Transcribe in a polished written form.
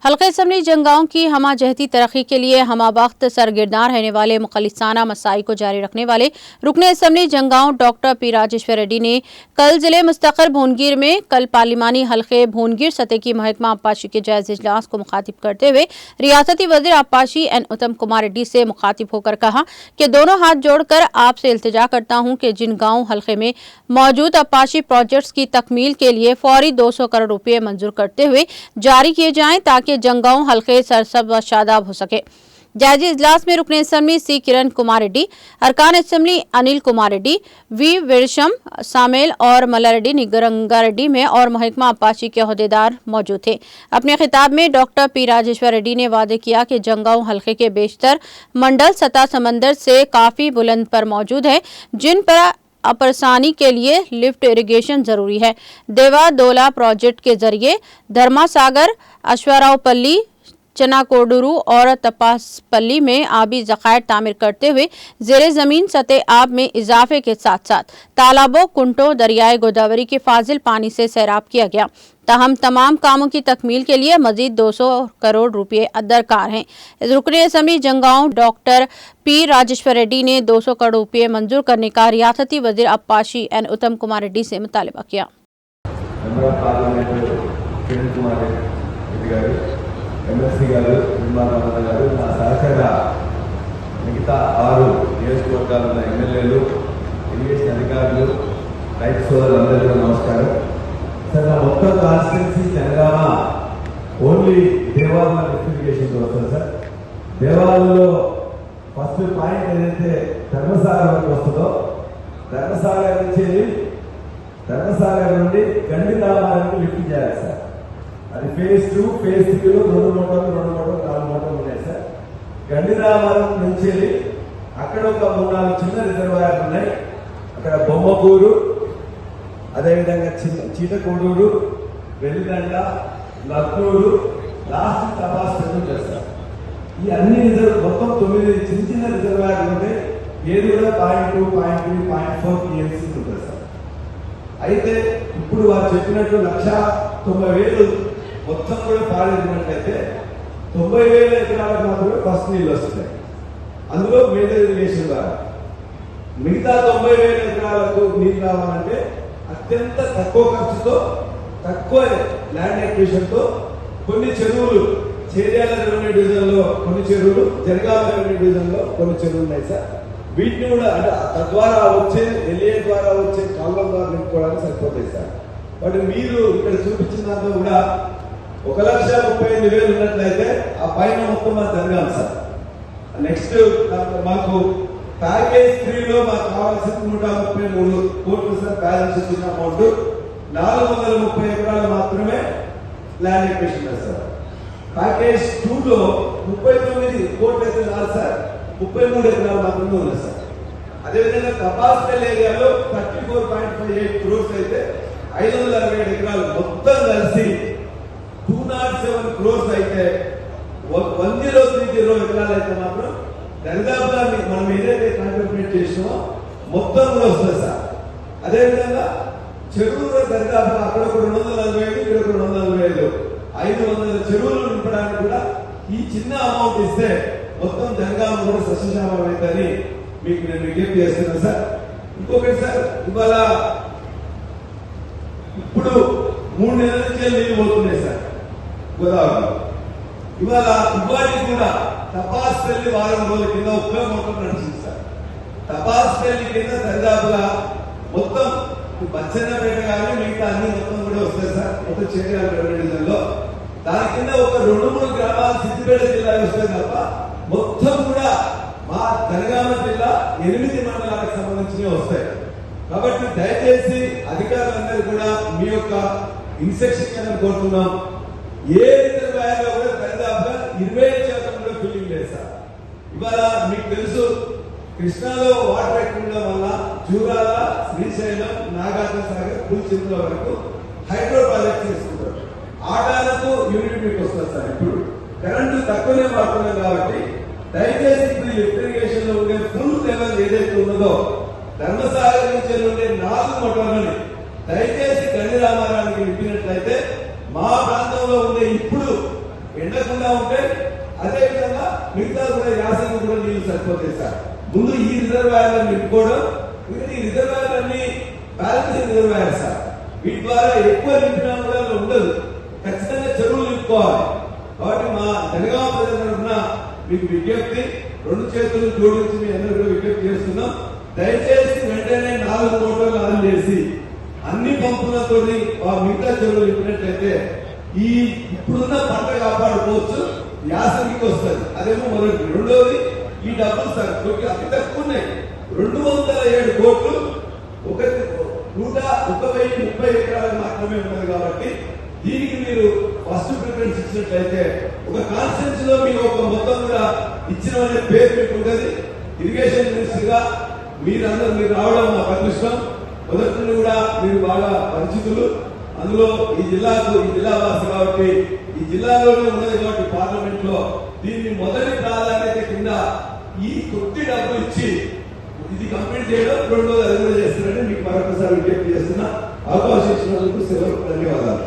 हल्का असम्बली जंगाओं की हमाजहती तरक्की के लिए हमावक्त सरगिरदार रहने वाले मुखलिसाना मसाई को जारी रखने वाले रुकने assembly Jangaon doctor P Rajeshwar Reddy ने कल जिले मुस्तकिल भुवनगिर में कल पार्लिमानी हल्के भुवनगिर सतह की महकमा आबपाशी के जायज इजलास को मुखातिब करते हुए रियासती वजीर आबपाशी एन उत्तम कुमार रेड्डी से मुखातिब होकर कहा कि दोनों हाथ जोड़कर आपसे इल्तिजा करता हूं कि जिन गाँव हल्के में मौजूद आबपाशी प्रोजेक्ट्स की तकमील के लिए फौरी 200 करोड़ रुपये मंजूर करते हुए जारी किए जाएं ताकि जंगाओं हल्के सरसब व शादाब हो सके। जायजी इजलास में रुकने असम्बली सी किरण कुमार रेड्डी, अरकान असम्बली अनिल कुमार रेड्डी, वी विरशम सामेल और मल्लारेड्डी निगरंगा रेड्डी में और महकमा आबपाशी के अहदेदार मौजूद थे। अपने खिताब में डॉक्टर पी राजेश्वर रेड्डी ने वादे किया कि जंगाओं हल्के के बेशतर मंडल सतह समंदर से काफी बुलंद पर मौजूद है, जिन पर अपरसानी के लिए लिफ्ट इरिगेशन जरूरी है। देवा दोला प्रोजेक्ट के जरिए धर्मासागर, अश्वारावपल्ली, चनाकोडुरु और तपासपल्ली में आबी ज़खायर तामीर करते हुए ज़ेरे ज़मीन सतह आब में इजाफे के साथ साथ तालाबों, कुंटों, दरियाए गोदावरी के फाजिल पानी से सैराब किया गया। ताहम तमाम कामों की तकमील के लिए मजीद 200 करोड़ रुपये दरकार हैं। रुकने assembly Jangaon doctor P Rajeshwar Reddy ने 200 करोड़ रुपये मंजूर करने का रियासती वजीर आबपाशी एन उत्तम कुमार रेड्डी से मुतालबा किया। MLC గారు నిర్మాణానంద గారు నా సహచర మిగతా 6 నియోజకవర్గాల ఉన్న ఎమ్మెల్యేలు, ఇరిగేషన్ అధికారులు, రైతు సోదరులందరికీ నమస్కారం సార్. నా మొత్తం కాన్స్టిట్యున్సీ తెలంగాణ ఓన్లీ దేవాలయ లిఫ్టిఫికేషన్ వస్తుంది సార్. దేవాలయంలో ఫస్ట్ పాయింట్ ఏదైతే ధర్మసాగర్ వరకు వస్తుందో ధర్మసాగర్ నుండి గండి రామారానికి లిఫ్ట్ చేయాలి సార్. అది ఫేజ్ 2, ఫేజ్ 3 లో 2 మోటార్లు 4 మోటార్లు ఉన్నాయి సార్. గండి రామారం నుంచి అక్కడ ఒక 3-4 చిన్న రిజర్వాయర్లు ఉన్నాయి. అక్కడ బొమ్మకూరు, అదేవిధంగా చీటకోడూరు, వెల్లిదండ, లక్నూరు, లాస్ట్ తపాస్పల్లి చేస్తారు. ఈ అన్ని మొత్తం 9 చిన్న రిజర్వాయర్లు ఉంటాయి. ఏది కూడా 0.2, 0.3, 0.4 TMC ఉంటుంది సార్. అయితే ఇప్పుడు వారు చెప్పినట్టు 1,90,000 మొత్తం కూడా పాడేసినట్లయితే 90,000 ఎకరాలకు మాత్రమే ఫస్ట్ నీళ్ళు వస్తున్నాయి. అందులో మేజర్ ఇరిగేషన్ ద్వారా మిగతా 90,000 ఎకరాలకు నీళ్ళు రావాలంటే అత్యంత తక్కువ ఖర్చుతో, తక్కువ ల్యాండ్ ఎక్విజిషన్తో కొన్ని చెరువులు చేర్యాల రెవెన్యూ డివిజన్లో కొన్ని చెరువులు, జనగామ రెవెన్యూ డివిజన్లో కొన్ని చెరువులు ఉన్నాయి సార్. వీటిని కూడా అంటే తద్వారా వచ్చే ఎల్ఏ ద్వారా వచ్చే కాలువ ద్వారా నింపుకోవడానికి సరిపోతాయి సార్. బట్ మీరు ఇక్కడ చూపించిన దాంట్లో కూడా 1,35,000 ఉన్నట్లయితే ఆ పైన మొత్తం మనం జరగాలి సార్. నెక్స్ట్ మాకు ప్యాకేజ్ 3లో మాకు కావాల్సిన 133 కోట్లు సార్. బ్యాలెన్స్ వచ్చిన అమౌంట్ 430 ఎకరాలు మాత్రమే ల్యాండ్ ఎక్విజిషన్ సార్. ప్యాకేజ్ 2లో 39 కోట్లు అయితే రాదు సార్, 33 ఎకరాలు మాత్రమే ఉన్నాయి సార్. అదేవిధంగా తపాస్పల్లి ఏరియాలో 34.58 క్రోర్స్ అయితే 567 ఎకరాలు మొత్తం కలిసి 207 క్రోర్స్ అయితే 1030 ఎకరాలు అయితే మాత్రం దరిదాపుగా మనం ఏదైతే కాంట్రిబ్యూట్ చేసినామో మొత్తం కూడా వస్తుంది సార్. అదేవిధంగా చెరువులు దరిదాపుగా అక్కడ 245, ఇక్కడ 245, 500 చెరువులు నింపడానికి కూడా ఈ చిన్న అమౌంట్ ఇస్తే మొత్తం జనగామ కూడా సస్యశ్యామలం అవుతుందని మీకు నేను విజ్ఞప్తి చేస్తున్నాను సార్. ఇంకొకటి సార్, ఇవాళ ఇప్పుడు 3 నెలల నుంచి నీళ్ళు పోతున్నాయి సార్ గోదావరిలో. ఇవాళ ఇవాళకి కూడా తపాస్పల్లి వారం రోజుల కింద ఒక్క మోటార్ నడిచింది సార్. తపాస్పల్లి కింద దరిదాపుగా మొత్తం బచ్చన్నపేట కానీ మిగతా అన్ని మొత్తం కూడా వస్తాయి సార్. మొత్తం చేర్యాల రెవెన్యూ డివిజన్లో దాని కింద ఒక 2-3 గ్రామాలు సిద్దిపేట జిల్లా వస్తాయి తప్ప మొత్తం కూడా మా జనగామ జిల్లా 8 మండలాలకు సంబంధించినవి వస్తాయి. కాబట్టి దయచేసి అధికారులందరూ కూడా మీ యొక్క ఇన్స్ట్రక్షన్ కోరుతున్నాం. ఏ రిజర్వాయర్లో కూడా దాదాపుగా 25% కూడా ఫిల్లింగ్ లేదు సార్. ఇవాళ మీకు తెలుసు కృష్ణాలో వాటర్ ఎక్కువ ఉండడం వల్ల జూరాల, శ్రీశైలం, నాగార్జున సాగర్, పులిచింతల వరకు హైడ్రో ప్రాజెక్ట్ చేసుకుంటారు. ఆటాలకు యూనిట్ మీకు వస్తుంది సార్. ఇప్పుడు కరెంటు తక్కువనే వాడుతున్నాం కాబట్టి దయచేసి ఇప్పుడు లిఫ్ట్ ఇరిగేషన్ లో ఉండే ఫుల్ లెవెల్ ఏదైతే ఉన్నదో ధర్మసాగర్ నుంచి ఉండే 4 మోటార్లని దయచేసి గండి రామారానికి నింపినట్లయితే మా ప్రాంతంలో ఉండే ఇప్పుడు ఎండకుండా ఉంటాయి. అదే విధంగా మిగతా కూడా యాసంగి కూడా నీళ్లు సరిపోతాయి సార్. ముందు ఈ రిజర్వాయర్లను నింపుకోవడం, ఈ రిజర్వాయర్లన్నీ బ్యాలెన్సింగ్ రిజర్వాయర్ సార్. వీటి ద్వారా ఎక్కువ నింపినా కూడా ఉండదు, ఖచ్చితంగా చెరువులు నింపుకోవాలి. కాబట్టి మా జనగామ ప్రజల తరఫున మీకు విజ్ఞప్తి, రెండు చేతులు జోడించి మీ అందరూ కూడా విజ్ఞప్తి చేస్తున్నాం. దయచేసి వెంటనే 4 మోటార్లు ఆన్ చేసి అన్ని పంపులతో మిగతా చెరువులు నింపినట్లయితే ఈ ఇప్పుడున్న పంట కాపాడుకోవచ్చు, యాసంగికి వస్తుంది. అదేమో మొదటి. రెండోది, ఈ డబ్బులు సార్ అతి తక్కువ ఉన్నాయి. 207 కోట్లు 130 ఎకరాలకు మాత్రమే ఉన్నది. కాబట్టి దీనికి మీరు ఫస్ట్ ప్రిఫరెన్స్ ఇచ్చినట్లయితే ఒక కాన్స్టిట్యూన్సీ లో మీకు ఒక మొత్తం కూడా ఇచ్చిన పేరు మీకు ఉంటుంది. ఇరిగేషన్ మినిస్టర్ గా మీరు రావడం మా అదృష్టం. మొదటి నుండి కూడా మీరు బాగా పరిచితులు. అందులో ఈ జిల్లా వాసి కాబట్టి ఈ జిల్లాలోనే ఉన్నది కాబట్టి పార్లమెంట్ లో దీన్ని మొదటి ప్రాధాన్యత కింద ఈ కొద్ది డబ్బులు ఇచ్చి ఇది కంప్లీట్ చేయడం, రెండోది అది కూడా చేస్తున్నారని మీకు మరొకసారి విజ్ఞప్తి చేస్తున్నా. అవకాశం ఇచ్చినందుకు సెలవు, ధన్యవాదాలు.